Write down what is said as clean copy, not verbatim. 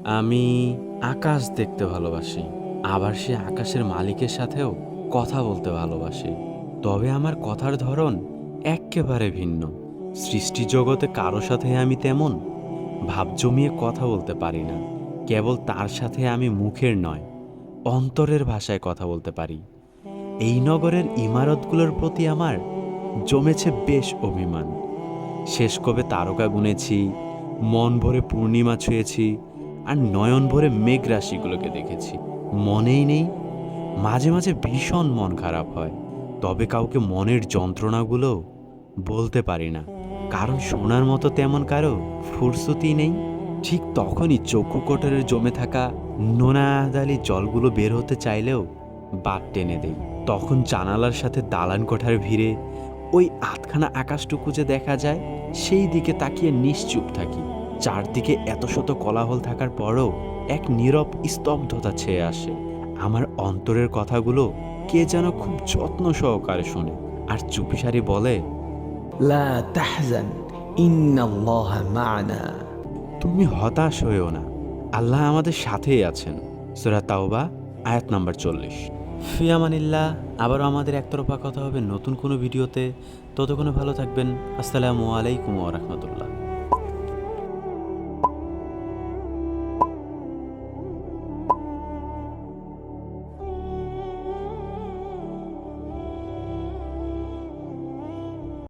আমি আকাশ দেখতে ভালোবাসি, আবার সে আকাশের মালিকের সাথেও কথা বলতে ভালোবাসি। তবে আমার কথার ধরন এক্কেবারে ভিন্ন। সৃষ্টি জগতে কারো সাথে আমি তেমন ভাব জমিয়ে কথা বলতে পারি না। কেবল তার সাথে আমি মুখের নয়, অন্তরের ভাষায় কথা বলতে পারি। এই নগরের ইমারতগুলোর প্রতি আমার জমেছে বেশ অভিমান। শেষ কবে তারকা গুনেছি, মন ভরে পূর্ণিমা ছুঁয়েছি, আর নয়ন ভরে মেঘ রাশিগুলোকে দেখেছি। মনেই নেই, মাঝে মাঝে ভীষণ মন খারাপ হয়। তবে কাউকে মনের যন্ত্রণাগুলো বলতে পারি না, কারণ শোনার মতো তেমন কারো ফুরসতি নেই। ঠিক তখনই চক্ষু কোটরের জমে থাকা নোনাদালি জলগুলো বের হতে চাইলেও বাদ টেনে দেই। তখন জানালার সাথে দালান কোঠার ভিড়ে ওই আধখানা আকাশটুকু যে দেখা যায়, সেই দিকে তাকিয়ে নিশ্চুপ থাকি। চারদিকে এত শত কোলাহল থাকার পরও এক নীরব স্তব্ধতা ছেয়ে আসে। আমার অন্তরের কথাগুলো কে যেন খুব যত্ন সহকারে শোনে, আর চুপিসারি বলে, لا تحزن إن الله معنا। তুমি হতাশ হয়েও না, আল্লাহ আমাদের সাথেই আছেন। সূরা তাওবা আয়াত নাম্বার 40। ফিয়ামানিল্লাহ। আবারও আমাদের একতরফা কথা হবে নতুন কোনো ভিডিওতে। ততক্ষণে ভালো থাকবেন। আসসালামু আলাইকুম ওয়া রাহমাতুল্লাহ।